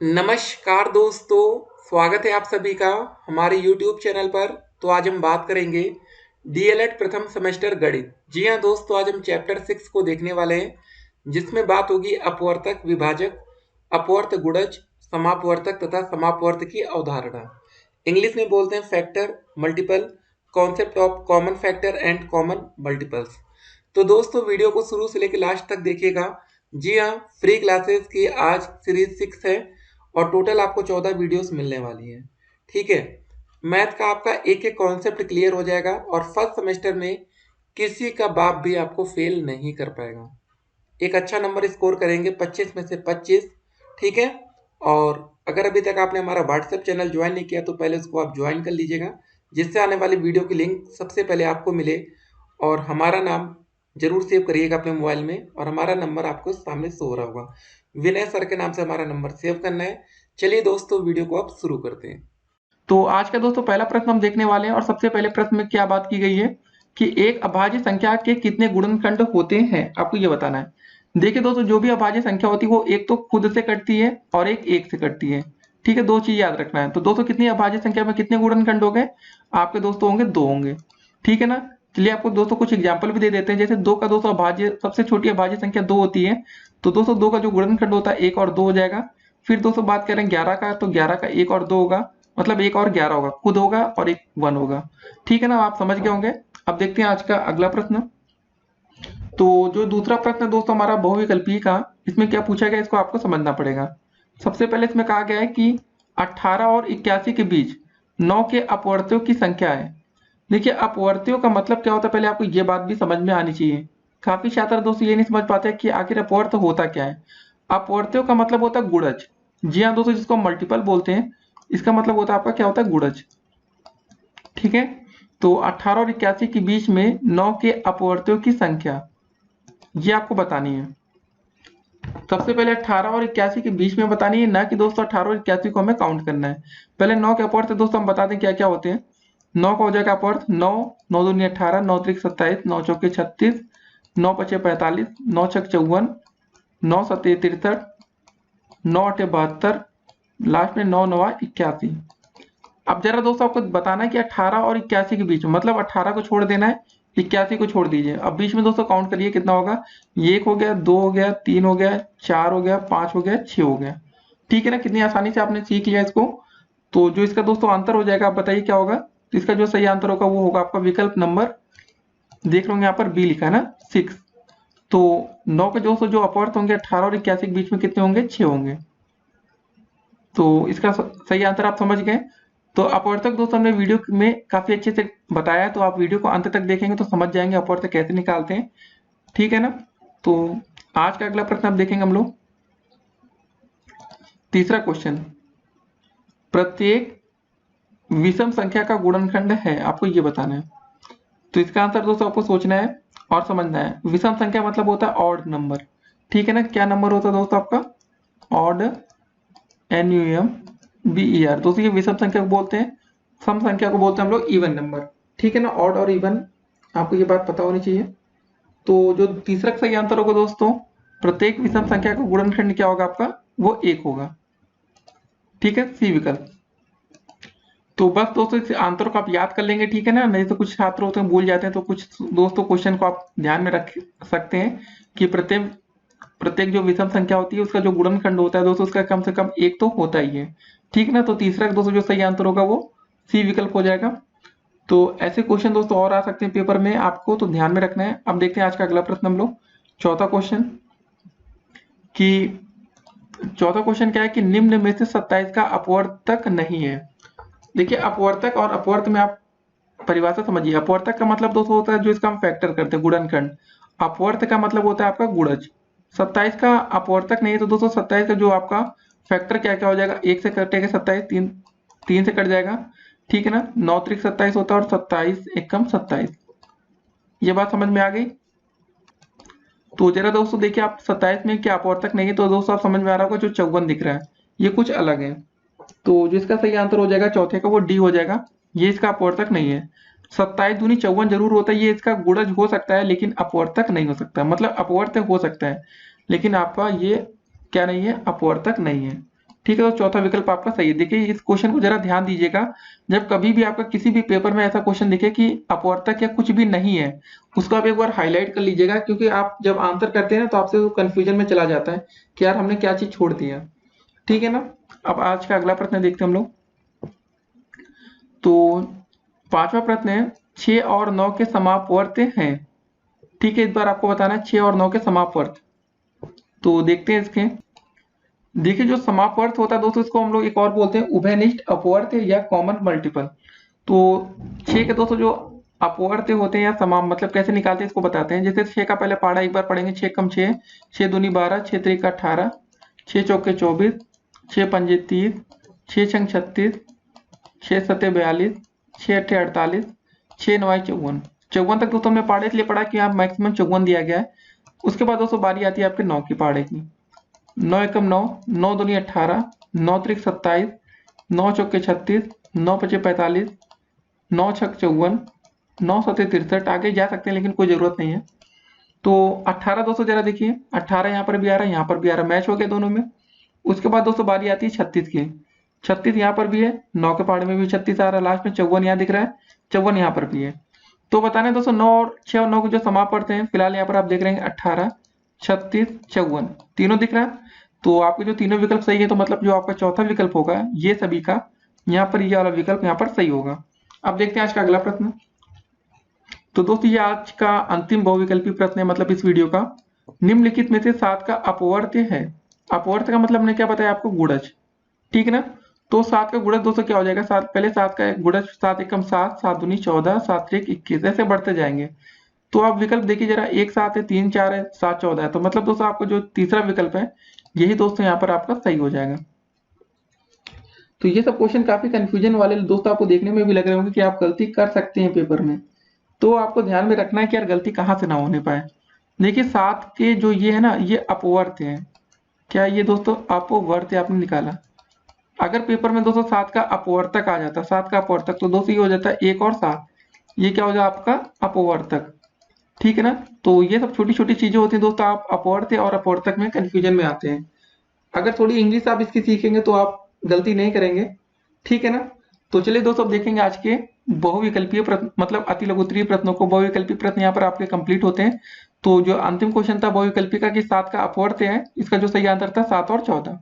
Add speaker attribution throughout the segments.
Speaker 1: नमस्कार दोस्तों, स्वागत है आप सभी का हमारे YouTube चैनल पर। तो आज हम बात करेंगे डीएलएड प्रथम सेमेस्टर गणित। जी हाँ दोस्तों, आज हम चैप्टर 6 को देखने वाले हैं, जिसमें बात होगी अपवर्तक, विभाजक, अपवर्त गुणज, समापवर्तक तथा समापवर्त की अवधारणा। इंग्लिश में बोलते हैं factor, multiple, concept of common factor and common multiples. तो दोस्तों, वीडियो को शुरू से लेकर लास्ट तक देखिएगा। जी हाँ, फ्री क्लासेस की आज सीरीज 6 है और टोटल आपको 14 वीडियोस मिलने वाली हैं। ठीक है, मैथ का आपका एक एक कॉन्सेप्ट क्लियर हो जाएगा और फर्स्ट सेमेस्टर में किसी का बाप भी आपको फेल नहीं कर पाएगा। एक अच्छा नंबर स्कोर करेंगे, 25 में से 25। ठीक है, और अगर अभी तक आपने हमारा व्हाट्सएप चैनल ज्वाइन नहीं किया तो पहले उसको आप ज्वाइन कर लीजिएगा, जिससे आने वाली वीडियो की लिंक सबसे पहले आपको मिले। और हमारा नाम जरूर सेव करिएगा अपने मोबाइल में, और हमारा नंबर आपको सामने शो हो रहा होगा। विनय सर के नाम से हमारा नंबर सेव करना है। चलिए दोस्तों, वीडियो को अब शुरू करते हैं।
Speaker 2: तो आज का दोस्तों पहला प्रश्न हम देखने वाले हैं और सबसे पहले प्रश्न में क्या बात की गई है कि एक अभाज्य संख्या के कितने गुणनखंड होते हैं, आपको ये बताना है। देखिए दोस्तों, जो भी अभाज्य संख्या होती है वो एक तो खुद से कटती है और एक से कटती है। ठीक है, दो चीज याद रखना है। तो दोस्तों कितनी अभाज्य संख्या में कितने गुणनखंड हो गए आपके दोस्तों? होंगे दो होंगे। ठीक है ना। चलिए आपको दोस्तों कुछ एग्जाम्पल भी दे देते हैं। जैसे दो का दोस्तों अभाज्य, सबसे छोटी अभाज्य संख्या दो होती है, तो दोस्तों दो का जो गुणनखंड होता है एक और दो हो जाएगा। फिर दोस्तों बात करें 11 का, तो 11 का एक और दो होगा, मतलब एक और 11 होगा, खुद होगा और एक 1 होगा। ठीक है ना, आप समझ गए होंगे। अब देखते हैं आज का अगला प्रश्न। तो जो दूसरा प्रश्न है दोस्तों हमारा बहुविकल्पीय का, इसमें क्या पूछा गया इसको आपको समझना पड़ेगा। सबसे पहले इसमें कहा गया है कि 18 और 81 के बीच 9 के अपवर्त्यों की संख्या है। देखिए अपवर्त्यों का मतलब क्या होता है, पहले आपको ये बात भी समझ में आनी चाहिए। काफी छात्र दोस्तों ये नहीं समझ पाते कि आखिर अपवर्त्य होता क्या है। अपवर्त्यों का मतलब होता है गुणज। जी हाँ दोस्तों, जिसको मल्टीपल बोलते हैं, इसका मतलब होता है आपका क्या होता है, गुणज। ठीक है, तो 18 और 81 के बीच में 9 के अपवर्त्यों की संख्या ये आपको बतानी है। सबसे पहले 18 और 81 के बीच में बतानी है, ना कि दोस्तों 18 और 81 को हमें काउंट करना है। पहले 9 के अपवर्त्य दोस्तों हम बता दें क्या क्या होते हैं। 9 का हो जाएगा अपवर्त 9, 9 दूनी 18, 9 त्रिक 27, 9 चौके 36, 9 पचे 45, 9 छक 54, 9 सत्ते 63, 9 अठे 72, लास्ट में 9 नवा 81। अब जरा दोस्तों आपको बताना है कि 18 और 81 के बीच में, मतलब 18 को छोड़ देना है, 81 को छोड़ दीजिए। अब बीच में दोस्तों काउंट करिए कितना होगा। ये एक हो गया, दो हो गया, तीन हो गया, चार हो गया, पांच हो गया, छह हो गया। ठीक है ना, कितनी आसानी से आपने सीख लिया इसको। तो जो इसका दोस्तों आंसर हो जाएगा, आप बताइए क्या होगा। तो इसका जो सही आंसर होगा वो होगा आपका विकल्प नंबर, देख लो यहाँ पर बी लिखा है ना, 6। तो 9 के दोस्तों जो अपवर्त होंगे 18 और 81 के बीच में कितने होंगे, 6 होंगे। तो इसका सही आंसर आप समझ गए। तो अपवर्तक दोस्तों हमने वीडियो में काफी अच्छे से बताया है, तो आप वीडियो को अंत तक देखेंगे तो समझ जाएंगे अपवर्तक कैसे निकालते हैं। ठीक है ना। तो आज का अगला प्रश्न आप देखेंगे हम लोग। तीसरा क्वेश्चन, प्रत्येक विषम संख्या का गुणनखंड है, आपको ये बताना है। तो इसका आंसर दोस्तों आपको सोचना है और समझना है। विषम संख्या मतलब होता है ऑड नंबर। ठीक है ना, क्या नंबर होता है दोस्तों आपका, ऑड, NUMBER। दोस्तों ये विषम संख्या को बोलते हैं, सम संख्या को बोलते हैं हम लोग इवन नंबर। ठीक है ना, ऑड और इवन, आपको ये बात पता होनी चाहिए। तो जो तीसरा सही आंसर होगा दोस्तों, प्रत्येक विषम संख्या का गुणनखंड क्या होगा आपका, वो एक होगा। ठीक है, सी विकल्प। तो बस दोस्तों इस आंसर को आप याद कर लेंगे। ठीक है ना, नहीं तो कुछ छात्र होते हैं भूल जाते हैं, तो कुछ दोस्तों क्वेश्चन को आप ध्यान में रख सकते हैं कि प्रत्येक प्रत्येक जो विषम संख्या होती है उसका जो गुणनखंड होता है दोस्तों, उसका कम से कम एक तो होता ही है। ठीक है ना, तो तीसरा दोस्तों जो सही आंसर होगा वो सी विकल्प हो जाएगा। तो ऐसे क्वेश्चन दोस्तों और आ सकते हैं पेपर में, आपको तो ध्यान में रखना है। अब देखते हैं आज का अगला प्रश्न हम लोग, चौथा क्वेश्चन। कि चौथा क्वेश्चन क्या है कि निम्न में से 27 का अपवर्तक नहीं है। देखिए अपवर्तक और अपवर्त में आप परिभाषा समझिए। अपवर्तक का मतलब दोस्तों होता है जो इसका हम फैक्टर करते हैं, गुणनखंड। अपवर्त का मतलब होता है आपका गुणज। 27 का अपवर्तक नहीं है, तो दोस्तों 27 का जो आपका फैक्टर क्या क्या हो जाएगा, एक से कटेगा 27, तीन तीन से कट जाएगा। ठीक है ना, 9 त्रिक 27 होता है और 27 एकम 27। ये बात समझ में आ गई। तो जरा दोस्तों देखिए, आप 27 में क्या अपवर्तक नहीं है, तो दोस्तों आप समझ में आ रहा होगा जो 54 दिख रहा है ये कुछ अलग है। तो जिसका सही आंसर हो जाएगा चौथे का, वो डी हो जाएगा। ये इसका अपवर्तक नहीं है। 27 दूनी 54 जरूर होता है, ये इसका गुणज हो सकता है लेकिन अपवर्तक नहीं हो सकता। मतलब अपवर्त हो सकता है लेकिन आपका ये क्या नहीं है, अपवर्तक नहीं है। ठीक है, तो चौथा विकल्प आपका सही है। देखिए इस क्वेश्चन को जरा ध्यान दीजिएगा, जब कभी भी आपका किसी भी पेपर में ऐसा क्वेश्चन दिखे कि अपवर्तक या कुछ भी नहीं है, उसको आप एक बार हाईलाइट कर लीजिएगा, क्योंकि आप जब आंसर करते हैं ना तो आपसे वो कंफ्यूजन में चला जाता है कि यार हमने क्या चीज छोड़ दिया। ठीक है ना। अब आज का अगला प्रश्न देखते हैं हम लोग। तो पांचवा प्रश्न है 6 और 9 के समापवर्त हैं। ठीक है, इस बार आपको बताना है 6 और 9 के समापवर्त। तो देखते हैं इसके। देखिए जो समापवर्त होता है दोस्तों, इसको हम लोग एक और बोलते हैं उभयनिष्ठ अपवर्त या कॉमन मल्टीपल। तो 6 के दोस्तों जो अपवर्त होते हैं या समान मतलब कैसे निकालते हैं इसको बताते हैं। जैसे 6 का पहले पहाड़ा एक बार पढ़ेंगे, 6 कम 6, 6 दूनी 12, 6 त्रिका 18, 6 चौके 24, 6 पंजे 30, 6 छंग 36, 6 सत्ते 42, 6 अट्ठे 48, 6 नवाई 54। 54 तक दोस्तों हमने पहाड़े इसलिए पढ़ा कि यहाँ मैक्सिमम 54 दिया गया है। उसके बाद दोस्तों बारी आती है आपके 9 की पहाड़े की। 9 एकम 9, 9 दूनी 18, 9 त्रिक 27, 9 चौके 36, 9 पचे 45, 9 छक 54, 9 सत्ते 63। आगे जा सकते हैं लेकिन कोई जरूरत नहीं है। तो 18 दोस्तों जरा देखिए, 18 यहाँ पर भी आ रहा है, यहाँ पर भी आ रहा है, मैच हो गया दोनों में। उसके बाद दोस्तों बारी आती है 36 की। 36 यहाँ पर भी है, 9 के पहाड़े में भी 36 आ रहा है, लास्ट में 54 यहाँ दिख रहा है, 54 यहाँ पर भी है। तो बताना है दोस्तों 9 और 6 और 9 के जो समापवर्त हैं, फिलहाल यहाँ पर आप देख रहे हैं 18, 36, 54 तीनों दिख रहा है। तो आपके जो तीनों विकल्प सही है, तो मतलब जो आपका चौथा विकल्प होगा ये सभी का, यहाँ पर ये वाला विकल्प यहाँ पर सही होगा। अब देखते हैं आज का अगला प्रश्न। तो दोस्तों ये आज का अंतिम बहुविकल्पी प्रश्न है, मतलब इस वीडियो का। निम्नलिखित में से 7 का अपवर्त है। अपवर्त का मतलब मैंने क्या बताया आपको, गुणज। ठीक है ना। तो 7 का गुणज दोस्तों क्या हो जाएगा, 7 पहले 7 का गुणज 7 एकम 7, 7 दूनी 14, 7 एक 21, ऐसे बढ़ते जाएंगे। तो आप विकल्प देखिए जरा, 1 7 है, 3 4 है, 7 14 है। तो मतलब दोस्तों आपको जो तीसरा विकल्प है यही दोस्तों यहाँ पर आपका सही हो जाएगा। तो ये सब क्वेश्चन काफी कंफ्यूजन वाले दोस्तों आपको देखने में भी लग रहे होंगे कि आप गलती कर सकते हैं पेपर में। तो आपको ध्यान में रखना है कि यार गलती कहाँ से ना होने पाए। देखिए 7 के जो ये है ना, ये अपवर्त है। क्या ये दोस्तों अपवर्त आपने निकाला। अगर पेपर में दोस्तों 7 का अपवर्तक आ जाता, 7 का अपवर्तक, तो दोस्तों ये हो जाता है 1 और 7, ये क्या हो जाए आपका अपवर्तक। ठीक है ना। तो ये सब छोटी छोटी चीजें होती हैं दोस्तों, आप अपवर्त और अपवर्तक में कंफ्यूजन में आते हैं। अगर थोड़ी इंग्लिश आप इसकी सीखेंगे तो आप गलती नहीं करेंगे। ठीक है ना। तो चलिए दोस्तों अब देखेंगे आज के बहुविकल्पीय प्रश्न, मतलब अति लघुत्तरीय प्रश्नों को। बहुविकल्पीय प्रश्न यहाँ पर आपके कंप्लीट होते हैं। तो जो अंतिम क्वेश्चन था बहुविकल्पी का कि 7 का अपवर्त है, इसका जो सही आंसर था 7 और 14।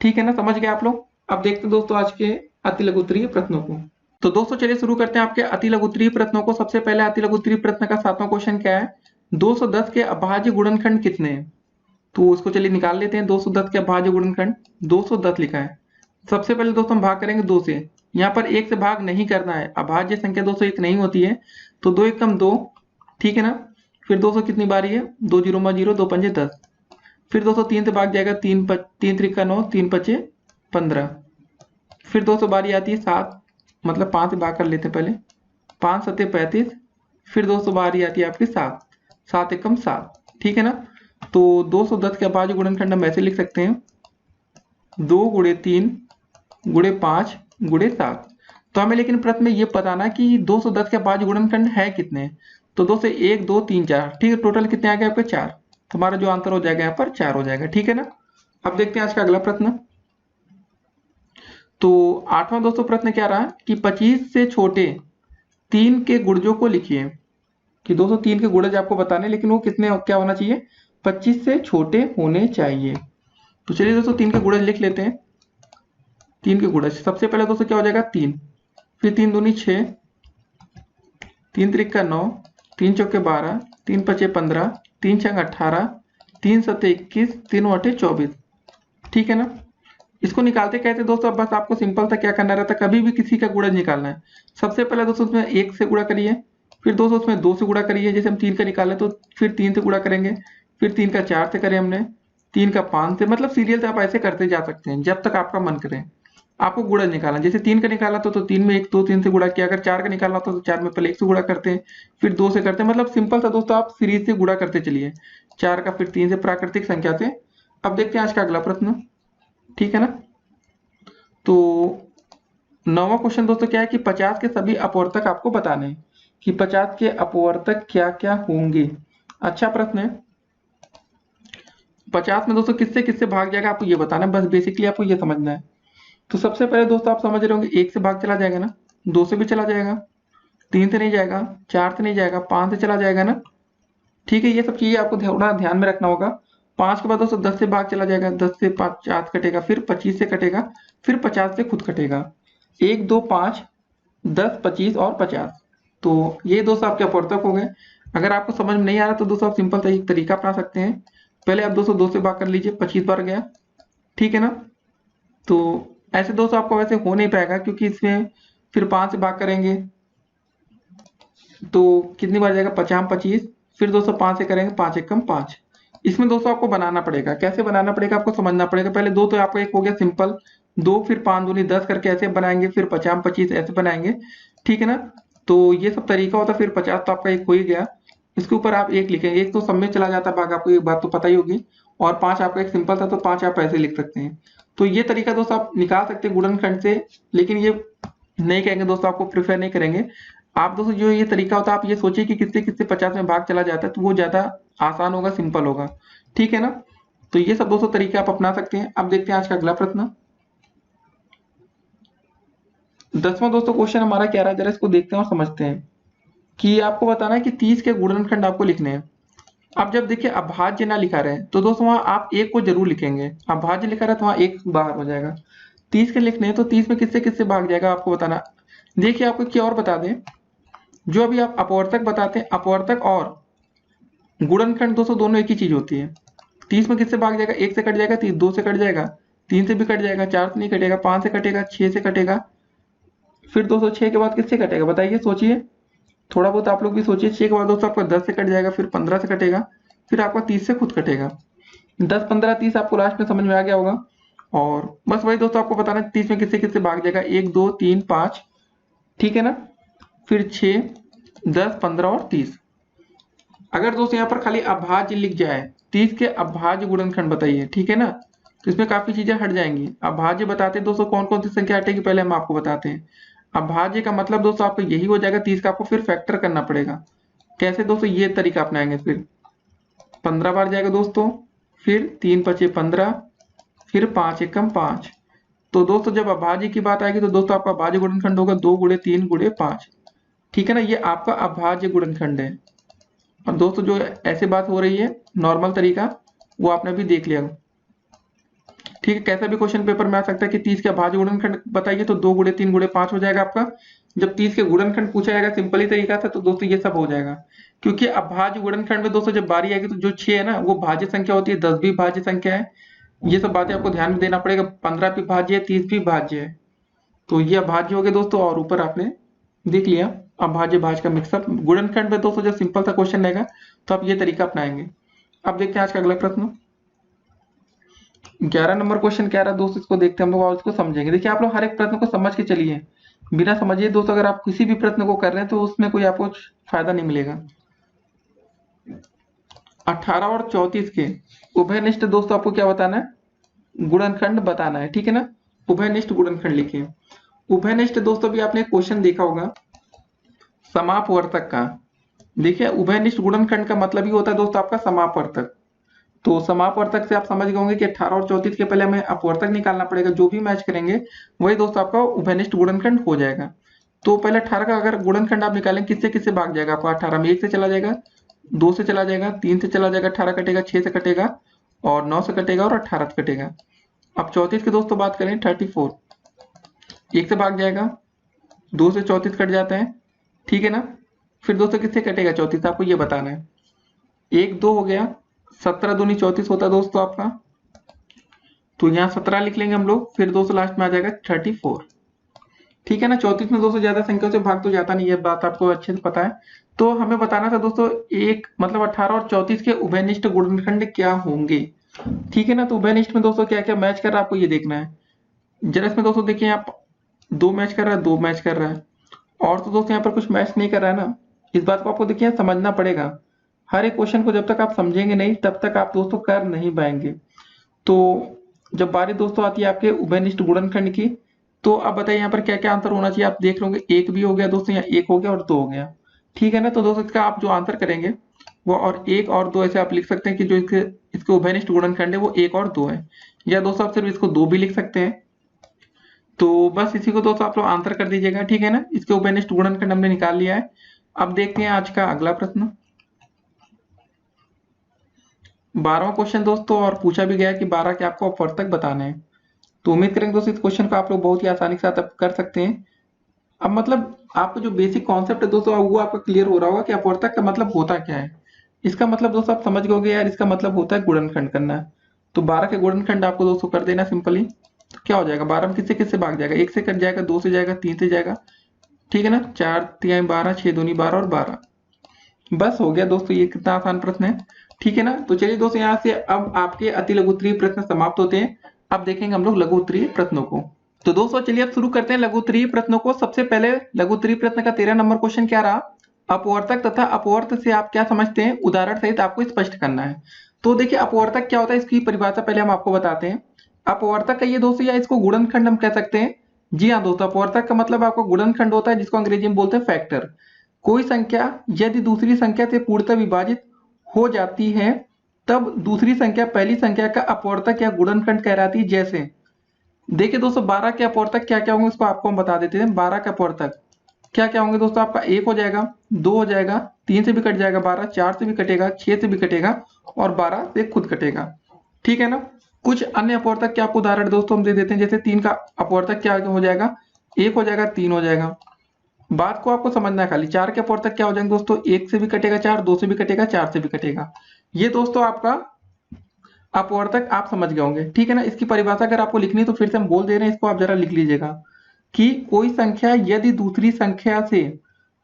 Speaker 2: ठीक है ना, समझ गए आप लोग। अब देखते हैं दोस्तों आज के अति लघुत्तरीय प्रश्नों को। तो दोस्तों चलिए शुरू करते हैं आपके अति लघुत्तरीय प्रश्नों को। सबसे पहले अति लघुत्तरीय प्रश्न का 7वां क्वेश्चन क्या है, 210 के अभाज्य गुणनखंड कितने हैं। तो उसको चलिए निकाल लेते हैं। 210 के अभाज्य गुणनखंड, 210 लिखा है। सबसे पहले दोस्तों हम भाग करेंगे 2 से। यहाँ पर 1 से भाग नहीं करना है, अभाज्य संख्या दोस्तों 1 नहीं होती है। तो 2 एकम 2, ठीक है ना। फिर दोस्तों कितनी बारी है, 2 जीरो में 0, 2 पंजे 10। फिर दोस्तों 3 से भाग जाएगा, 3 त्रिका 9, 3 पचे 15। फिर दोस्तों बारी आती है 7, मतलब 5 से भाग कर लेते हैं पहले, 5 सत्ते 35। फिर दोस्तों बारी आती है आपकी 7, 7 एकम 7। ठीक है ना। तो 210 के अभाज्य गुणनखंड हम ऐसे लिख सकते हैं, 2 गुणे 3 गुणे 5 गुणे 7। तो हमें लेकिन प्रश्न में ये बताना कि 210 के अभाज्य गुणनखंड है कितने। तो दोस्तों 1 2 3 4, ठीक है, टोटल कितने आ गए आपके 4। तो हमारा जो आंसर हो जाएगा यहाँ पर 4 हो जाएगा। ठीक है ना। अब देखते हैं आज का अगला प्रश्न। तो 8वां दोस्तों प्रश्न क्या रहा कि 25 से छोटे 3 के गुणजों को लिखिए। कि दोस्तों 3 के गुणज आपको बताने, लेकिन वो कितने क्या होना चाहिए, 25 से छोटे होने चाहिए। तो चलिए दोस्तों 3 के गुणज लिख लेते हैं। 3 के गुणज सबसे पहले दोस्तों क्या हो जाएगा 3, फिर 3 दूनी 6, 3 त्रिका 9, 3 चौके 12, 3 पचे 15, 3 छंग 18, 3 सत्ते 21, 3 अठे 24। ठीक है ना। इसको निकालते कैसे दोस्तों, अब बस आपको सिंपल सा क्या करना रहता है, कभी भी किसी का गुणज निकालना है। सबसे पहले दोस्तों उसमें 1 से गुणा करिए, फिर दोस्तों उसमें 2 से गुणा करिए। जैसे हम 3 का निकाले तो फिर 3 से गुणा करेंगे, फिर 3 का 4 से करें हमने, 3 का 5 से, मतलब सीरियल से आप ऐसे करते जा सकते हैं जब तक आपका मन करे। आपको गुणज निकालना, जैसे 3 का निकाला तो 3 में 1 2 3 से गुणा किया। अगर 4 का निकालना तो 4 में पहले 1 से गुणा करते हैं, फिर 2 से करते हैं। मतलब सिंपल सा दोस्तों आप सीरीज से गुणा करते चलिए, 4 का फिर 3 से, प्राकृतिक संख्या से। अब देखते हैं आज का अगला प्रश्न। ठीक है ना। तो 9वां क्वेश्चन दोस्तों क्या है कि 50 के सभी अपवर्तक आपको बताने हैं कि 50 के अपवर्तक क्या क्या होंगे। अच्छा प्रश्न है। 50 में दोस्तों किससे किससे भाग जाएगा आपको ये बताना है, बस बेसिकली आपको ये समझना है। तो सबसे पहले दोस्तों आप समझ रहे होंगे 1 से भाग चला जाएगा ना, 2 से भी चला जाएगा, 3 से नहीं जाएगा, 4 से नहीं जाएगा, 5 से चला जाएगा ना। ठीक है, ये सब चीजें आपको थोड़ा ध्यान में रखना होगा। 5 के बाद दोस्तों 10 से भाग चला जाएगा, 10 से 50 कटेगा, फिर 25 से कटेगा, फिर 50 से खुद कटेगा। 1 2 5 10 25 और 50। तो ये दोस्तों आपके अपवर्तक हो गए। अगर आपको समझ में नहीं आ रहा तो दोस्तों आप सिंपल तरीका अपना सकते हैं। पहले आप दोस्तों 2 से भाग कर लीजिए, 25 बार गया, ठीक है ना। तो ऐसे दोस्तों आपको वैसे हो नहीं पाएगा, क्योंकि इसमें फिर 5 से भाग करेंगे तो कितनी बार जाएगा, 50 25, फिर दोस्तों 5 से करेंगे, 5 एकम 5। इसमें दोस्तों आपको बनाना पड़ेगा, कैसे बनाना पड़ेगा आपको समझना पड़ेगा। पहले 2 तो आपका एक हो गया सिंपल, 2 फिर 5 दूनी 10 करके ऐसे बनाएंगे, फिर 50 25 ऐसे बनाएंगे, ठीक है ना। तो ये सब तरीका होता है। फिर 50 तो आपका एक हो ही गया, इसके ऊपर आप एक लिखेंगे, एक तो सब में चला जाता है भाग, आपको एक बात तो पता ही होगी। और 5 आपका एक सिंपल था, तो 5 आप ऐसे लिख सकते हैं। तो ये तरीका दोस्तों आप निकाल सकते हैं गुणनखंड से, लेकिन ये नहीं कहेंगे दोस्तों, आपको प्रिफर नहीं करेंगे। आप दोस्तों जो ये तरीका होता है, आप ये सोचिए कि किससे किससे 50 में भाग चला जाता है, तो वो ज्यादा आसान होगा, सिंपल होगा, ठीक है ना। तो ये सब दोस्तों तरीके आप अपना सकते हैं। अब देखते हैं आज का अगला प्रश्न। 10वां दोस्तों क्वेश्चन हमारा क्या रहा है, जरा इसको देखते हैं और समझते हैं। कि आपको बताना है कि 30 के गुणनखंड आपको लिखने हैं। अब जब देखिए अभाज्य ना लिखा रहे तो दोस्तों वहां आप एक को जरूर लिखेंगे, अभाज्य लिखा रहा है तो वहां एक बाहर हो जाएगा। 30 के लिखने हैं तो 30 में किससे किससे भाग जाएगा आपको बताना। देखिए आपको क्या और बता दें, जो अभी आप अपवर्तक बताते हैं, अपवर्तक और गुणनखंड दोस्तों दोनों एक ही चीज होती है। 30 में किससे भाग जाएगा, 1 से कट जाएगा, 2 से कट जाएगा, 3 से भी कट जाएगा, 4 से नहीं कटेगा, 5 से कटेगा, 6 से कटेगा, फिर दोस्तों 6 के बाद किससे कटेगा बताइए, सोचिए थोड़ा बहुत आप लोग भी सोचिए। 6 के बाद दोस्तों आपका 10 से कट जाएगा, फिर 15 से कटेगा, फिर आपका 30 से खुद कटेगा। 10 15 30 आपको लास्ट में समझ में आ गया होगा। और बस वही दोस्तों आपको बताना है 30 में किससे किससे भाग जाएगा, 1 2 3 5, ठीक है ना, फिर 6 10 15 और 30। अगर दोस्तों यहाँ पर खाली अभाज्य लिख जाए, 30 के अभाज्य गुणनखंड बताइए, ठीक है ना, तो इसमें काफी चीजें हट जाएंगी। अभाज्य बताते हैं दोस्तों कौन कौन सी संख्या हटेगी, पहले हम आपको बताते हैं। अभाज्य का मतलब दोस्तों आपको यही हो जाएगा, 30 का आपको फिर फैक्टर करना पड़ेगा। कैसे दोस्तों, ये तरीका अपनाएंगे। फिर 15 बार जाएगा दोस्तों, फिर 3 5 15, फिर 5 एकम 5। तो दोस्तों जब अभाज्य की बात आएगी तो दोस्तों आपका अभाज्य गुणनखंड होगा 2 गुणे 3 गुणे 5, ठीक है ना, ये आपका अभाज्य गुणनखंड है। और दोस्तों जो ऐसे बात हो रही है नॉर्मल तरीका, वो आपने भी देख लिया, ठीक है। कैसा भी क्वेश्चन पेपर में आ सकता है कि 30 के अभाज्य गुणनखंड बताइए, तो 2 गुणे 3 गुणे 5 हो जाएगा आपका। जब 30 के गुणनखंड पूछा जाएगा सिंपल ही तरीका था, तो दोस्तों ये सब हो जाएगा। क्योंकि अभाज्य गुणनखंड में दोस्तों जब बारी आएगी तो जो 6 है ना वो भाज्य संख्या होती है, 10 भी भाज्य संख्या है। ये सब बातें आपको ध्यान में देना पड़ेगा। 15 भी भाज्य है, 30 भी भाज्य है। तो ये अभाज्य हो गए दोस्तों। और ऊपर आपने देख लिया अभाज्य भाज्य का मिक्सअप। गुणनखंड में दोस्तों जब सिंपल सा क्वेश्चन रहेगा तो आप ये तरीका अपनाएंगे। अब देखते हैं आज का अगला प्रश्न। 11 नंबर क्वेश्चन क्या रहा दोस्तों, इसको देखते हैं हम लोग और इसको समझेंगे। देखिए आप लोग हर एक प्रश्न को समझ के चलिए, बिना समझिए दोस्तों अगर आप किसी भी प्रश्न को कर रहे हैं तो उसमें कोई आपको फायदा नहीं मिलेगा। 18 और 34 के उभयनिष्ठ दोस्तों आपको क्या बताना है, गुणनखंड बताना है, ठीक है ना। उभयनिष्ठ गुणनखंड लिखिए। उभयनिष्ठ दोस्तों भी आपने क्वेश्चन देखा होगा समापवर्तक का। देखिए उभयनिष्ठ गुणनखंड का मतलब ही होता है दोस्तों आपका समापवर्तक। तो समापवर्तक से आप समझ गए होंगे कि 18 और 34 के पहले हमें अपवर्तक निकालना पड़ेगा, जो भी मैच करेंगे वही दोस्तों आपका उभयनिष्ठ गुणनखंड हो जाएगा। तो पहले 18 का अगर गुणनखंड आप निकालें किससे किससे भाग जाएगा आपको, 18 में 1 से चला जाएगा, 2 से चला जाएगा, 3 से चला जाएगा, 18 कटेगा, 6 से कटेगा और 9 से कटेगा और 18 से कटेगा। अब 34 की दोस्तों बात करें 34, 1 से भाग जाएगा, 2 से 34 कट जाता है, ठीक है ना। फिर दोस्तों किससे कटेगा 34, आपको ये बताना है। 1 2 हो गया, 17 दूनी 34 होता है दोस्तों आपका, तो यहाँ 17 लिख लेंगे हम लोग। फिर दोस्तों लास्ट में आ जाएगा 34, ठीक है ना। 34 में दोस्तों ज्यादा संख्या से भाग तो जाता नहीं है, बात आपको अच्छे से पता है। तो हमें बताना था दोस्तों एक मतलब 18 और 34 के उभयनिष्ठ गुणनखंड क्या होंगे, ठीक है ना। तो उभयनिष्ठ में दोस्तों क्या क्या मैच कर रहा है आपको ये देखना है। जरा इसमें दोस्तों देखिए आप 2 मैच कर रहा है, 2 मैच कर रहा है, और तो दोस्तों यहाँ पर कुछ मैच नहीं कर रहा है ना। इस बात को आपको देखिए समझना पड़ेगा। हर एक क्वेश्चन को जब तक आप समझेंगे नहीं तब तक आप दोस्तों कर नहीं पाएंगे। तो जब बारी दोस्तों आती है आपके उभयनिष्ठ गुणनखंड की, तो अब बताइए यहाँ पर क्या क्या आंसर होना चाहिए। आप देख लोगे 1 भी हो गया दोस्तों, यहाँ 1 हो गया और 2 हो गया, ठीक है ना। तो दोस्तों इसका आप जो आंसर करेंगे वो, और 1 और 2 ऐसे आप लिख सकते हैं कि जो इसके उभयनिष्ठ गुणनखंड है वो 1 और 2 है, या दोस्तों आप सिर्फ इसको 2 भी लिख सकते हैं। तो बस इसी को दोस्तों आप लोग आंसर कर दीजिएगा, ठीक है ना। इसके उभयनिष्ठ गुणनखंड हमने निकाल लिया है। अब देखते हैं आज का अगला प्रश्न। 12वां क्वेश्चन दोस्तों, और पूछा भी गया कि 12 के आपको अपवर्तक बताने हैं। तो उम्मीद करेंगे दोस्तों इस क्वेश्चन को आप लोग बहुत ही आसानी के साथ अब कर सकते हैं। अब मतलब आपको जो बेसिक कॉन्सेप्ट है दोस्तों वो आपका क्लियर हो रहा होगा कि अपवर्तक का मतलब होता क्या है। इसका मतलब दोस्तों आप समझ गए यार, इसका मतलब होता है गुणनखंड करना। तो 12 के गुणनखंड आपको दोस्तों कर देना सिंपली। तो क्या हो जाएगा, 12 में किससे किससे भाग जाएगा, 1 से कट जाएगा, 2 से जाएगा, 3 से जाएगा, ठीक है ना। 4 3 12, 6 दूनी 12 और 12। बस हो गया दोस्तों, ये कितना आसान प्रश्न है, ठीक है ना। तो चलिए दोस्तों यहाँ से अब आपके अति लघु उत्तरीय प्रश्न समाप्त होते हैं। अब देखेंगे हम लोग लघु उत्तरीय प्रश्नों को। तो दोस्तों चलिए अब शुरू करते हैं लघु उत्तरीय प्रश्नों को। सबसे पहले लघु उत्तरीय प्रश्न का 13 नंबर क्वेश्चन क्या रहा, अपवर्तक तथा अपवर्त से आप क्या समझते हैं, उदाहरण सहित आपको स्पष्ट करना है। तो देखिए अपवर्तक क्या होता है, इसकी परिभाषा पहले हम आपको बताते हैं। अपवर्तक कहिए दोस्तों, या इसको गुणनखंड हम कह सकते हैं। जी हाँ दोस्तों, अपवर्तक का मतलब आपको गुणनखंड होता है, जिसको अंग्रेजी में बोलते हैं फैक्टर। कोई संख्या यदि दूसरी संख्या से पूर्णतः विभाजित हो जाती है तब दूसरी संख्या पहली संख्या का अपवर्तक या गुणनखंड कहलाती है। जैसे देखिए दोस्तों 12 के अपवर्तक क्या क्या होंगे, इसको आपको हम बता देते हैं। 12 के अपवर्तक क्या क्या होंगे दोस्तों, आपका 1 हो जाएगा, 2 हो जाएगा, 3 से भी कट जाएगा 12, 4 से भी कटेगा, 6 से भी कटेगा और 12 से खुद कटेगा, ठीक है ना। कुछ अन्य अपवर्तक के आपको उदाहरण दोस्तों हम दे देते हैं। जैसे 3 का अपवर्तक क्या हो जाएगा, 1 हो जाएगा, 3 हो जाएगा। बात को आपको समझना है खाली। 4 के अपवर्तक क्या हो जाएंगे दोस्तों, 1 से भी कटेगा 4, 2 से भी कटेगा, 4 से भी कटेगा। ये दोस्तों आपका अपवर्तक आप समझ गए होंगे, ठीक है ना। इसकी परिभाषा अगर आपको लिखनी है तो फिर से हम बोल दे रहे हैं, इसको आप जरा लिख लीजिएगा कि कोई संख्या यदि दूसरी संख्या से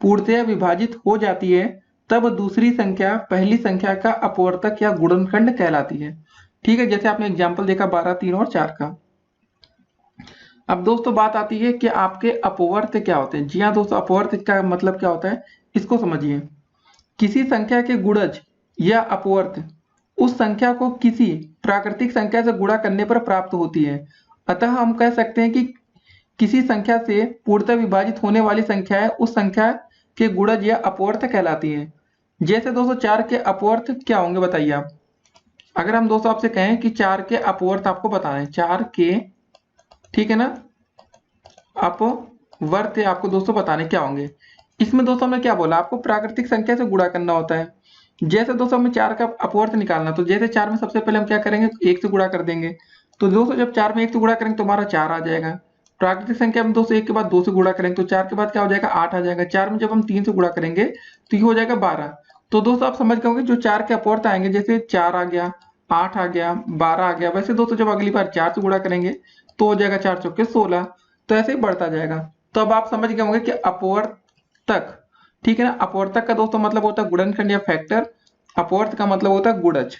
Speaker 2: पूर्णतया विभाजित हो जाती है तब दूसरी संख्या पहली संख्या का अपवर्तक या गुणनखंड कहलाती है, ठीक है। जैसे आपने एग्जाम्पल देखा 12, 3 और 4 का। अब दोस्तों बात आती है कि आपके अपवर्त क्या होते हैं। जी हाँ दोस्तों, अपवर्त का मतलब क्या होता है, इसको समझिए। किसी संख्या के गुणज या अपवर्त उस संख्या को किसी प्राकृतिक संख्या से गुणा करने पर प्राप्त होती है। अतः हम कह सकते हैं कि किसी संख्या से पूर्णतः विभाजित होने वाली संख्याएं उस संख्या के गुणज या अपवर्त कहलाती हैं। जैसे दोस्तों 4 के अपवर्त क्या होंगे बताइए आप। अगर हम दोस्तों आपसे कहें कि 4 के अपवर्त आपको बताने, 4 के, ठीक है ना, अपवर्त आपको दोस्तों बताने क्या होंगे। इसमें दोस्तों हमने क्या बोला, आपको प्राकृतिक संख्या से गुणा करना होता है। जैसे दोस्तों हमें 4 का अपवर्त निकालना, तो जैसे 4 में सबसे पहले हम क्या करेंगे, 1 से गुणा कर देंगे। तो दोस्तों जब 4 में 1 से गुणा करेंगे तो हमारा 4 आ जाएगा। प्राकृतिक संख्या में दोस्तों 1 के बाद 2 से गुणा करेंगे तो 4 के बाद क्या हो जाएगा, 8 आ जाएगा। 4 में जब हम 3 से गुणा करेंगे तो ये हो जाएगा 12। तो दोस्तों आप समझ गए होंगे जो 4 के अपवर्त आएंगे, जैसे 4 आ गया, 8 आ गया, 12 आ गया। वैसे दोस्तों जब अगली बार 4 से गुणा करेंगे तो हो जाएगा 4 चौके 16। तो ऐसे ही बढ़ता जाएगा। तो अब आप समझ गए होंगे कि अपवर्तक, ठीक है ना। अपवर्तक का दोस्तों मतलब होता है गुणनखंड या फैक्टर, अपवर्त का मतलब होता है गुणज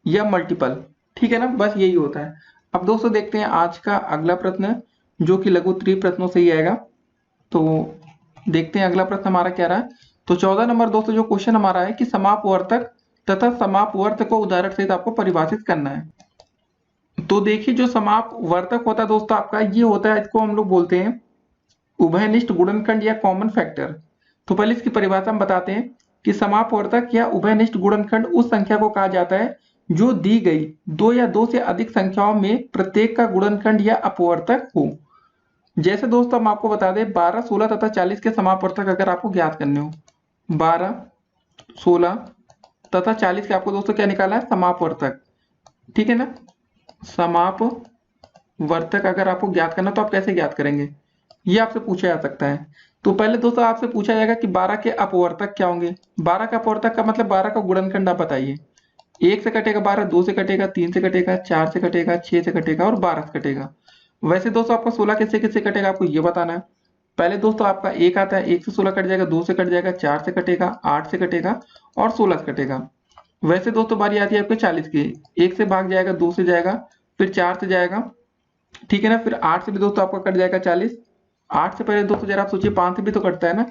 Speaker 2: या मल्टीपल, ठीक है ना। बस यही होता है। अब दोस्तों देखते हैं आज का अगला प्रश्न, जो कि लघु उत्तरीय प्रश्नों से ही आएगा। तो देखते हैं अगला प्रश्न हमारा क्या रहा है। तो 14 नंबर दोस्तों जो क्वेश्चन हमारा है कि समापवर्तक तथा समापवर्त को उदाहरण सहित आपको परिभाषित करना है। तो देखिए जो समापवर्तक होता है दोस्तों आपका, ये होता है, इसको हम लोग बोलते हैं उभयनिष्ठ गुणनखंड या कॉमन फैक्टर। तो पहले इसकी परिभाषा हम बताते हैं कि समापवर्तक या उभयनिष्ठ गुणनखंड उस संख्या को कहा जाता है जो दी गई 2 या 2 से अधिक संख्याओं में प्रत्येक का गुणनखंड या अपवर्तक हो। जैसे दोस्तों हम आपको बता दें 12, 16 तथा 40 के समापवर्तक अगर आपको ज्ञात करने हो, 12, 16 तथा 40 के आपको दोस्तों क्या निकालना है, समापवर्तक, ठीक है ना। समापवर्तक अगर आपको ज्ञात करना तो आप कैसे ज्ञात करेंगे, ये आपसे पूछा जा सकता है। तो पहले दोस्तों आपसे पूछा जाएगा कि 12 के अपवर्तक क्या होंगे। 12 का अपवर्तक का मतलब 12 का गुणनखंड आप बताइए। 1 से कटेगा 12, 2 से कटेगा, 3 से कटेगा, 4 से कटेगा, 6 से कटेगा और 12 से कटेगा। वैसे दोस्तों आपका 16 किससे किससे कटेगा आपको ये बताना है। पहले दोस्तों आपका 1 आता है, 1 से 16 कट जाएगा, 2 से कट जाएगा, 4 से कटेगा, 8 से कटेगा और 16 से कटेगा। वैसे दोस्तों बारी आती है आपके 40 की, 1 से भाग जाएगा, 2 से जाएगा, फिर 4 से जाएगा, ठीक है ना, फिर 8 से भी दोस्तों आपका कट जाएगा 40। 8 से पहले दोस्तों जरा आप सोचिए 5 से भी तो कटता है ना,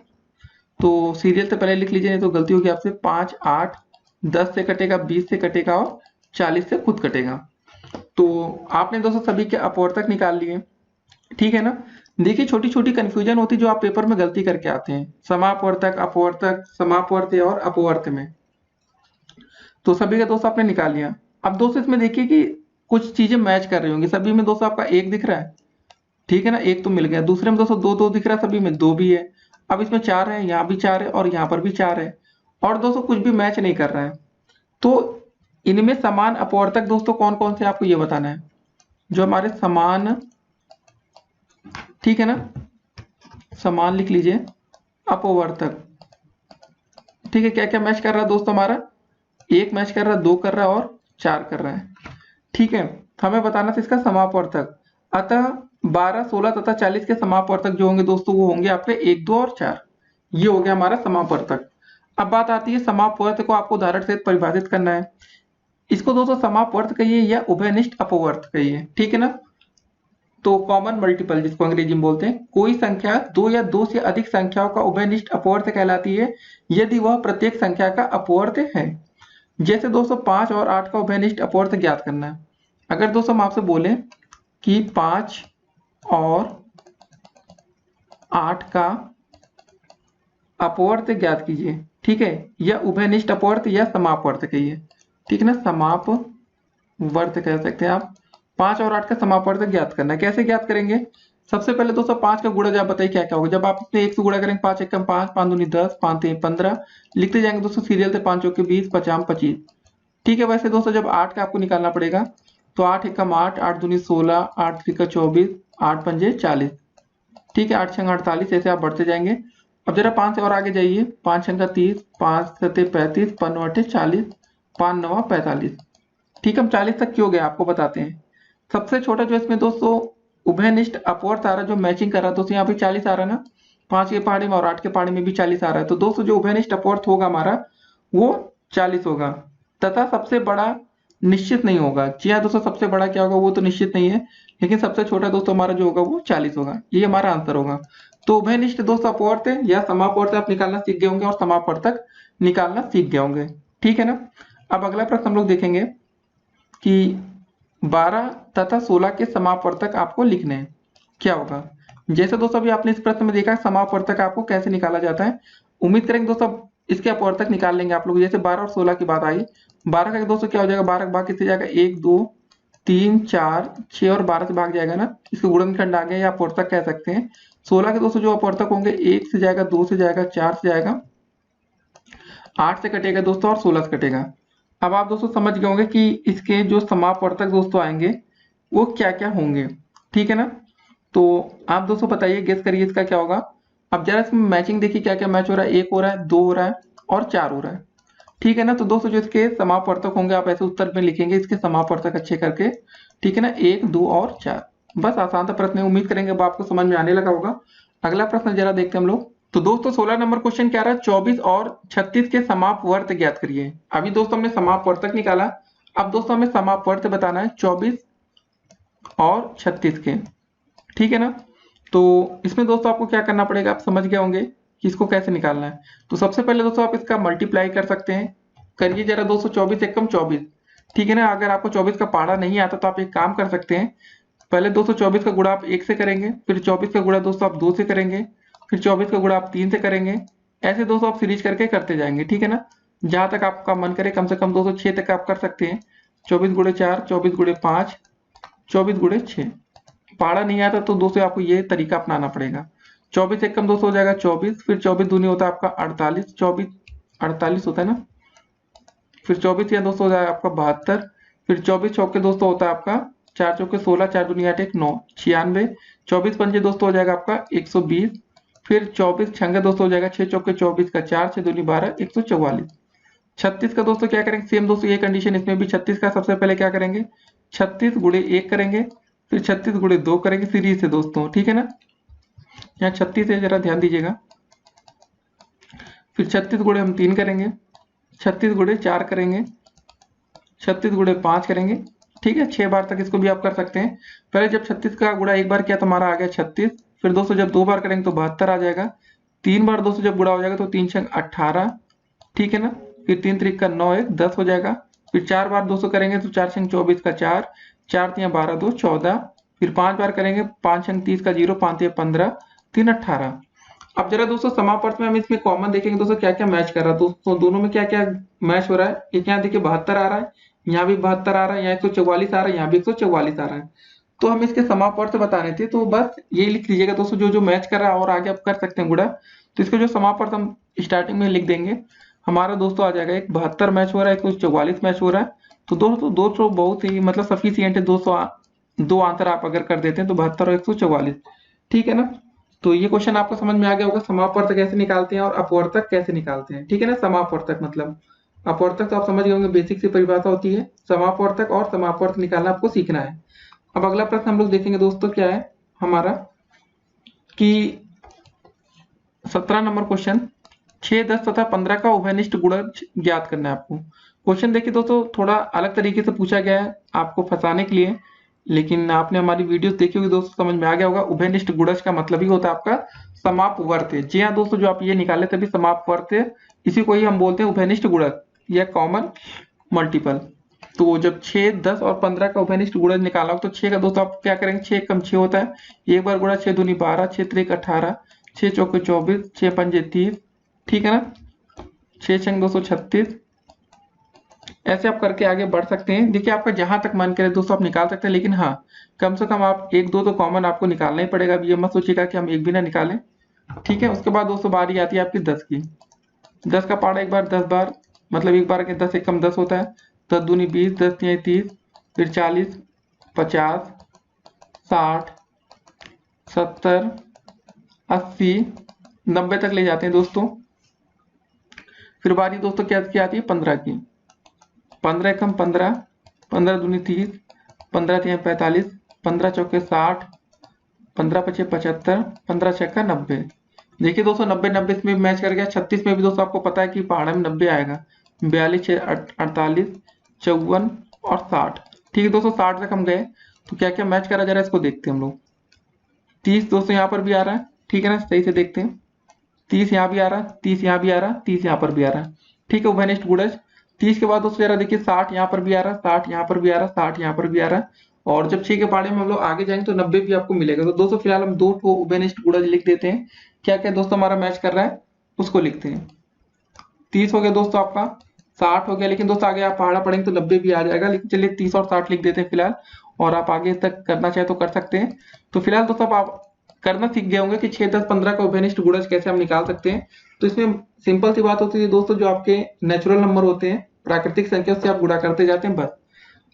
Speaker 2: तो सीरियल से पहले लिख लीजिए नहीं तो गलती होगी आपसे। 5, 8, 10 से कटेगा, 20 से कटेगा और 40 से खुद कटेगा। तो आपने दोस्तों सभी के अपवर्तक निकाल लिए, ठीक है ना। देखिए छोटी छोटी कंफ्यूजन होती जो आप पेपर में गलती करके आते हैं समापवर्तक, अपवर्तक, समापवर्त और अपवर्त में। तो सभी का दोस्तों आपने निकाल लिया। अब दोस्तों इसमें देखिए कि कुछ चीजें मैच कर रही होंगी। सभी में दोस्तों आपका एक दिख रहा है, ठीक है ना, एक तो मिल गया। दूसरे में दोस्तों दो दो दिख रहा है, सभी में दो भी है। अब इसमें चार है, यहाँ भी चार है और यहाँ पर भी चार है, और दोस्तों कुछ भी मैच नहीं कर रहा है। तो इनमें समान अपवर्तक दोस्तों कौन कौन से आपको ये बताना है, जो हमारे समान, ठीक है ना, समान लिख लीजिए अपवर्तक। ठीक है, क्या क्या मैच कर रहा है दोस्तों हमारा, एक मैच कर रहा है, दो कर रहा है और चार कर रहा है। ठीक है, हमें बताना था इसका समापवर्तक। अतः 12, 16 तथा 40 के समापवर्तक जो होंगे दोस्तों वो होंगे आपके 1, 2 और 4। ये हो गया हमारा समापवर्तक। अब बात आती है समापवर्त को आपको उदाहरण से परिभाषित करना है। इसको दोस्तों समापवर्त कहिए या उभयनिष्ठ अपवर्त कहिए, ठीक है ना। तो कॉमन मल्टीपल जिसको अंग्रेजी में बोलते हैं, कोई संख्या दो या दो से अधिक संख्याओं का उभयनिष्ठ अपवर्त कहलाती है यदि वह प्रत्येक संख्या का अपवर्त है। जैसे दोस्तों 5 और 8 का उभयनिष्ठ अपवर्त ज्ञात करना है। अगर दोस्तों हम आपसे बोले कि 5 और 8 का अपवर्त ज्ञात कीजिए, ठीक है, या उभयनिष्ठ अपवर्त या समापवर्त कहिए, ठीक है ना, समापवर्त कह सकते हैं आप। 5 और 8 का समापवर्त ज्ञात करना है। कैसे ज्ञात करेंगे, सबसे पहले दोस्तों 5 का गुणा, आप बताइए क्या क्या होगा। जब आप इसमें 1 से गुणा करेंगे, 5 एकम 5, 5 दूनी 10, 5 3 15, लिखते जाएंगे दोस्तों सीरियल से, 5 चौके 20, 50 25। ठीक है, वैसे दोस्तों जब 8 का आपको निकालना पड़ेगा तो 8 एकम 8, 8 दूनी 16, 8 त्रिका 24, 8 पंजे 40, ठीक है, 8 छंग 48, ऐसे आप बढ़ते जाएंगे। अब जरा 5 से और आगे जाइए, 5 छंगा 30, 5 सते 35, 5 नौ 40, 5 नवा 45। ठीक है, हम 40 तक क्यों गए आपको बताते हैं। सबसे छोटा जो इसमें दोस्तों उभयनिष्ठ अपवर्त आ रहा है, जो मैचिंग कर रहा है दोस्तों, यहाँ पे 40 आ रहा है ना, 5 के पहाड़ी में और 8 के पहाड़ी में भी 40 आ रहा है। तो दोस्तों जो उभयनिष्ठ अपवर्त होगा हमारा वो 40 होगा, तथा सबसे बड़ा निश्चित नहीं होगा। जी हाँ दोस्तों, सबसे बड़ा क्या होगा वो तो निश्चित नहीं है, लेकिन सबसे छोटा दोस्तों हमारा जो होगा वो 40 होगा। ये हमारा आंसर होगा। तो उभयनिष्ठ दोस्तों अपवर्त या समापवर्त आप निकालना सीख गए होंगे और समापवर्तक निकालना सीख गए होंगे, ठीक है ना। अब अगला प्रश्न हम लोग देखेंगे कि 12 तथा 16 के समापवर्तक आपको लिखने हैं। क्या होगा, जैसे दोस्तों अभी आपने इस प्रश्न में देखा समापवर्तक आपको कैसे निकाला जाता है। उम्मीद करेंगे दोस्तों इसके अपवर्तक निकाल लेंगे आप लोग। जैसे 12 और 16 की बात आई, 12 का दोस्तों क्या हो जाएगा, 12 का भाग किससे जाएगा, 1 2 3 4 6 और 12 से भाग जाएगा ना, इसको गुणनखंड आ गया या अपवर्तक कह सकते हैं। 16 के दोस्तों जो अपवर्तक होंगे 1 से जाएगा, 2 से जाएगा, 4 से जाएगा, 8 से कटेगा दोस्तों और 16 से कटेगा। अब आप दोस्तों समझ गए होंगे कि इसके जो समापवर्तक दोस्तों आएंगे वो क्या क्या होंगे, ठीक है ना। तो आप दोस्तों बताइए, गेस करिए इसका क्या होगा। अब जरा इसमें मैचिंग देखिए क्या क्या मैच हो रहा है, 1 हो रहा है, 2 हो रहा है और 4 हो रहा है, ठीक है ना। तो दोस्तों जो इसके समापवर्तक होंगे आप ऐसे उत्तर में लिखेंगे इसके समापवर्तक अच्छे करके, ठीक है ना, 1 2 और 4। बस आसान था प्रश्न, उम्मीद करेंगे अब आपको समझ में आने लगा होगा। अगला प्रश्न जरा देखते हैं हम लोग। तो दोस्तों 16 नंबर क्वेश्चन क्या रहा है, 24 और 36 के समापवर्त ज्ञात करिए। अभी दोस्तों हमने समापवर्तक निकाला, अब दोस्तों हमें समापवर्त बताना है 24 और 36 के, ठीक है ना। तो इसमें दोस्तों आपको क्या करना पड़ेगा, आप समझ गए होंगे कि इसको कैसे निकालना है। तो सबसे पहले दोस्तों आप इसका मल्टीप्लाई कर सकते हैं, करिए जरा दोस्तों, 24 एकम 24, ठीक है ना। अगर आपको 24 का पहाड़ा नहीं आता तो आप एक काम कर सकते हैं, पहले दोस्तों 24 का गुणा आप 1 से करेंगे, फिर 24 का गुणा दोस्तों आप 2 से करेंगे, फिर 24 का गुणा आप 3 से करेंगे। ऐसे दोस्तों आप सीरीज करके करते जाएंगे, ठीक है ना, जहां तक आपका मन करे। कम से कम दोस्तों 6 तक आप कर सकते हैं, 24 गुणे 4, 24 गुणे 5, 24 गुणे 6। पहाड़ा नहीं आता तो दोस्तों आपको ये तरीका अपनाना पड़ेगा। 24 एकम दोस्तों हो जाएगा 24, फिर 24 दूनी होता है आपका 48, 24 48 होता है ना, फिर 24 या दोस्तों हो जाएगा आपका 72, फिर 24 चौके दोस्तों होता है आपका 4 चौके 16, 4 दूनी 8 1 9 96, 24 पंजे दोस्तों हो जाएगा आपका 120, फिर 24 छंगे दोस्तों हो जाएगा 6 चौके 24 का 4, 6 दूनी 12 144। 36 का दोस्तों क्या करेंगे, सेम दोस्तों ये कंडीशन इसमें भी 36 का सबसे पहले क्या करेंगे, 36 गुणे 1 करेंगे, फिर 36 गुणे 2 करेंगे सीरीज से दोस्तों, ठीक है ना। यहाँ 36 है, जरा ध्यान दीजिएगा। फिर 36 गुणे हम 3 करेंगे, 36 गुणे 4 करेंगे, 36 गुणे 5 करेंगे, ठीक है। 6 बार तक इसको भी आप कर सकते हैं। पहले जब 36 का गुणा एक बार किया तो हमारा आ गया 36, फिर दोस्तों जब 2 बार करेंगे तो 72 आ जाएगा। 3 बार दोस्तों जब गुणा हो जाएगा तो 3 छंग 18, ठीक है ना, फिर 3 त्रिक का 9 1 10 हो जाएगा। फिर 4 बार दोस्तों करेंगे तो 4 छंग 24 का 4, 4 तिया 12 2 14, फिर 5 बार करेंगे 5 छंग 30 का 0, 5 तिया 15, 3 18। अब जरा दोस्तों समापर्त में हम इसमें कॉमन देखेंगे दोस्तों क्या क्या मैच कर रहा है। दोस्तों दोनों में क्या क्या मैच हो रहा है। एक यहाँ देखिए 72 आ रहा है, यहाँ भी 72 आ रहा है, यहाँ 144 आ रहा है, यहाँ भी 144 आ रहा है। तो हम इसके समापर्त बताने थे, तो बस यही लिख लीजिएगा दोस्तों, जो जो मैच कर रहा है और आगे आप कर सकते हैं गुणा। तो इसका जो समापर्त हम स्टार्टिंग में लिख देंगे। हमारा दोस्तों आ जाएगा एक 72 मैच हो रहा है, एक 144 मैच हो रहा है। तो दोस्तों 200 बहुत ही मतलब सफिशियंट है। 200 दो आंसर आप अगर कर देते हैं तो 72 और 144, ठीक है ना। तो ये क्वेश्चन आपको समझ में आ गया होगा, समापवर्तक कैसे निकालते हैं और अपवर्तक कैसे निकालते हैं, ठीक है ना। समापवर्तक मतलब, अपवर्तक तो आप समझ गए होंगे, बेसिक सी परिभाषा होती है। समापवर्तक और समापवर्तक निकालना आपको सीखना है। अब अगला प्रश्न हम लोग देखेंगे दोस्तों क्या है हमारा, कि 17 नंबर क्वेश्चन, 6, 10 तथा 15 का उभयनिष्ठ गुणज ज्ञात करना है आपको। क्वेश्चन देखिए दोस्तों, थोड़ा अलग तरीके से पूछा गया है आपको फंसाने के लिए, लेकिन आपने हमारी वीडियोस देखी होगी दोस्तों, समझ में आ गया होगा। उभयनिष्ठ गुणज का मतलब ही होता है आपका समापवर्त्य। जी हाँ दोस्तों, जो आप ये निकाले तभी समापवर्त्य, इसी को ही हम बोलते हैं उभयनिष्ठ गुणज या कॉमन मल्टीपल। तो जब 6, 10 और 15 का उभयनिष्ठ गुणज निकाला हो तो 6 का दोस्तों आप क्या करेंगे, 6 कम 6 होता है, एक बार गुणा 6 दूनी 12, 6 त्रिक 18, 6 चौके 24, 6 पंजे 30, ठीक है ना, 6 छंग 236। ऐसे आप करके आगे बढ़ सकते हैं। देखिए आपका जहां तक मन करे दोस्तों आप निकाल सकते हैं, लेकिन हाँ कम से कम आप एक दो तो कॉमन आपको निकालना ही पड़ेगा। अब ये मत सोचिएगा कि हम एक भी ना निकालें, ठीक है। उसके बाद दोस्तों बारी आती है आपकी 10 की। 10 का पारा एक बार 10 बार, मतलब एक बार के 10 एक कम 10 होता है, 10 दूनी 20, 10 तिहाई 30, फिर 40, 50, 60, 70, 80, 90 तक ले जाते हैं दोस्तों। फिर बारी दोस्तों क्या आती है 15 की। 15 एकम 15, 15 दूनी 30, 15 तिहाई 45, 15 चौके 60, 15 पचे 75, 15 छक्का 90। देखिए दोस्तों 90 90 में भी मैच कर गया। 36 में भी दोस्तों आपको पता है कि पहाड़ा में 90 आएगा। 42, 48, 54 और 60, ठीक है दोस्तों 60 तक हम गए। तो क्या क्या मैच करा जा रहा है इसको देखते हैं हम लोग। 30 दोस्तों यहाँ पर भी आ रहा है, ठीक है ना, सही से देखते हैं। 30 यहाँ भी आ रहा है, 30 यहाँ भी आ रहा है, 30 यहाँ पर भी आ रहा है, ठीक है उभयनिष्ठ गुणज। 30 के बाद दोस्तों जरा देखिए 60 यहाँ पर भी आ रहा है, 60 यहाँ पर भी आ रहा है, 60 यहाँ पर भी आ रहा है। और जब 6 के पहाड़े में हम लोग आगे जाएंगे तो 90 भी आपको मिलेगा। तो दोस्तों फिलहाल हम दो ठो उभयनिष्ठ गुणज लिख देते हैं। क्या क्या दोस्तों हमारा मैच कर रहा है उसको लिखते हैं। 30 हो गया दोस्तों आपका, 60 हो गया, लेकिन दोस्तों आगे आप पहाड़ा पढ़ेंगे तो 90 भी आ जाएगा, लेकिन चलिए 30 और 60 लिख देते हैं फिलहाल। और आप आगे तक करना चाहे तो कर सकते हैं। तो फिलहाल दोस्तों आप करना सीख गए होंगे कि 6, 10, 15 का उभयनिष्ठ गुणज कैसे हम निकाल सकते हैं। तो इसमें सिंपल सी बात होती है दोस्तों, जो आपके नेचुरल नंबर होते हैं, प्राकृतिक संख्या से आप गुणा करते जाते हैं बस।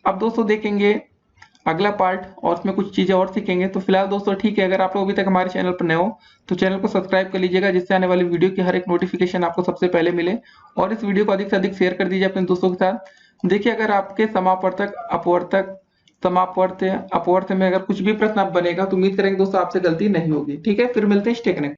Speaker 2: अब दोस्तों देखेंगे अगला पार्ट और उसमें कुछ चीजें और सीखेंगे। तो फिलहाल दोस्तों ठीक है, अगर आप लोग अभी तक हमारे चैनल पर नए हो तो चैनल को सब्सक्राइब कर लीजिएगा, जिससे आने वाली वीडियो की हर एक नोटिफिकेशन आपको सबसे पहले मिले। और इस वीडियो को अधिक से अधिक शेयर कर दीजिए अपने दोस्तों के साथ। देखिए अगर आपके समापवर्तक अपवर्तक समापवर्त्य अपवर्त्य में अगर कुछ भी प्रश्न आप बनेगा तो उम्मीद करेंगे दोस्तों आपसे गलती नहीं होगी, ठीक है। फिर मिलते हैं, स्टे कनेक्टेड।